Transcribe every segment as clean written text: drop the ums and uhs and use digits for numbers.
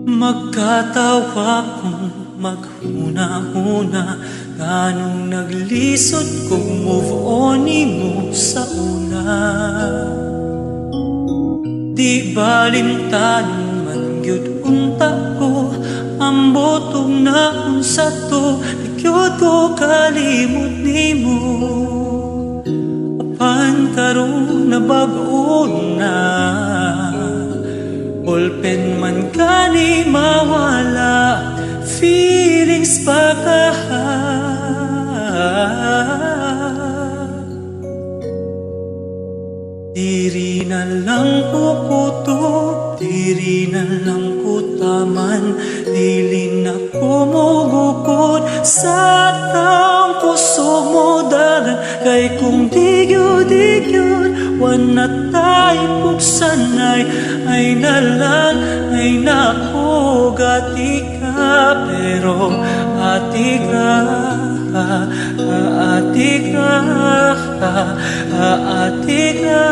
Magkatawa kung maghuna-huna, ganong naglisod kung move on mo sa una. Di balimtanon man gyud unta ko, ambotong naon sa to, ikyot ko kalimot nimo. Apan karon na bag-o na, ballpen man kani mawala, feelings pa kaha. Diri na lang ko kutob, diri na lang ko taman, dili na ko mogukod sa taong puso mo dagan. Kay kung digyod, wana tayo pugsanay, ay nalang, ay nako gati ka. Pero atik ra, atik ra, atik ra,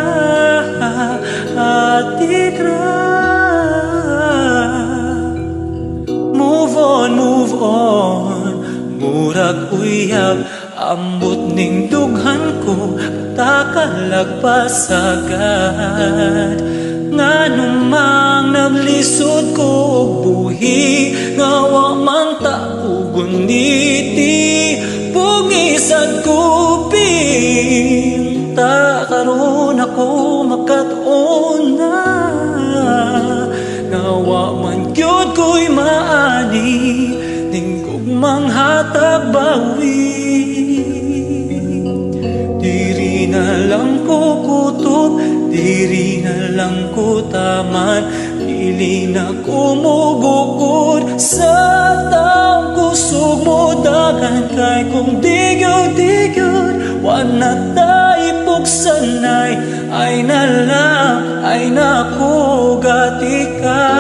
atik ra. Move on, murag uyab, ambot ning dughan ko, takalagpas agad. Nganong mang naglisod ko og buhi, nga wa man ta uguniti, pungisad kuping. Ta karon ako makatuon na, nga wa man gyud ko'y maani, ning gugmang hatag bawi. Diri na lang ko kutob, diri na lang ko taman, dili na ko mogukod sa taong kusog mo dagan. Kay kung digyod, wana tayo pugsanay, ay nalang, ay nako gati ka.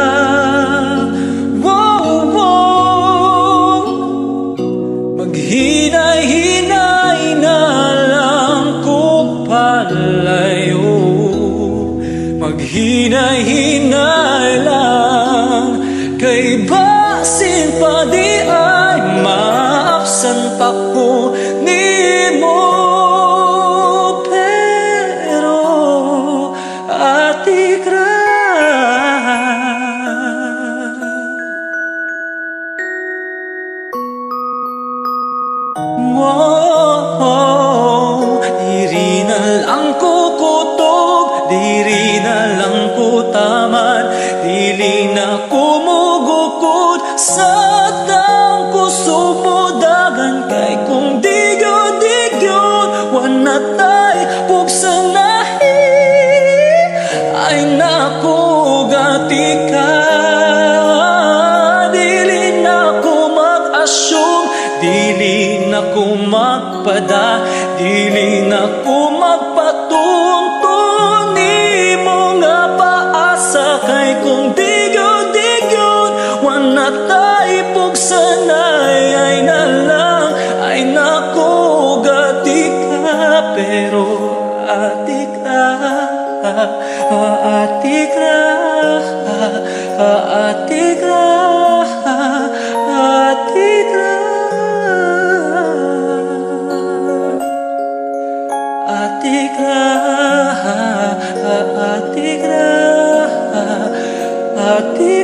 Maghinay-hinay na lang ko palayo, maghinay-hinay lang, kay basin pa di ay maapsan pa ko nimo. Pero atik ra, diri na lang ko kutob, diri na lang ko taman, dili na ko mogukod sa taong kusog mo dagan. Kay kung digyod, wana tay pugsanahi, ay nako gati ka. Dili na ko mag-assume, dili na ko magpada, dili na ko magpatuntun nimo nga paasa. Kay kung digyod, wana tayo pugsanay, ay nalang, ay nako gati ka. Pero atik ra, atik ra, atik ra, atik ra, atik ra, atik ra, atik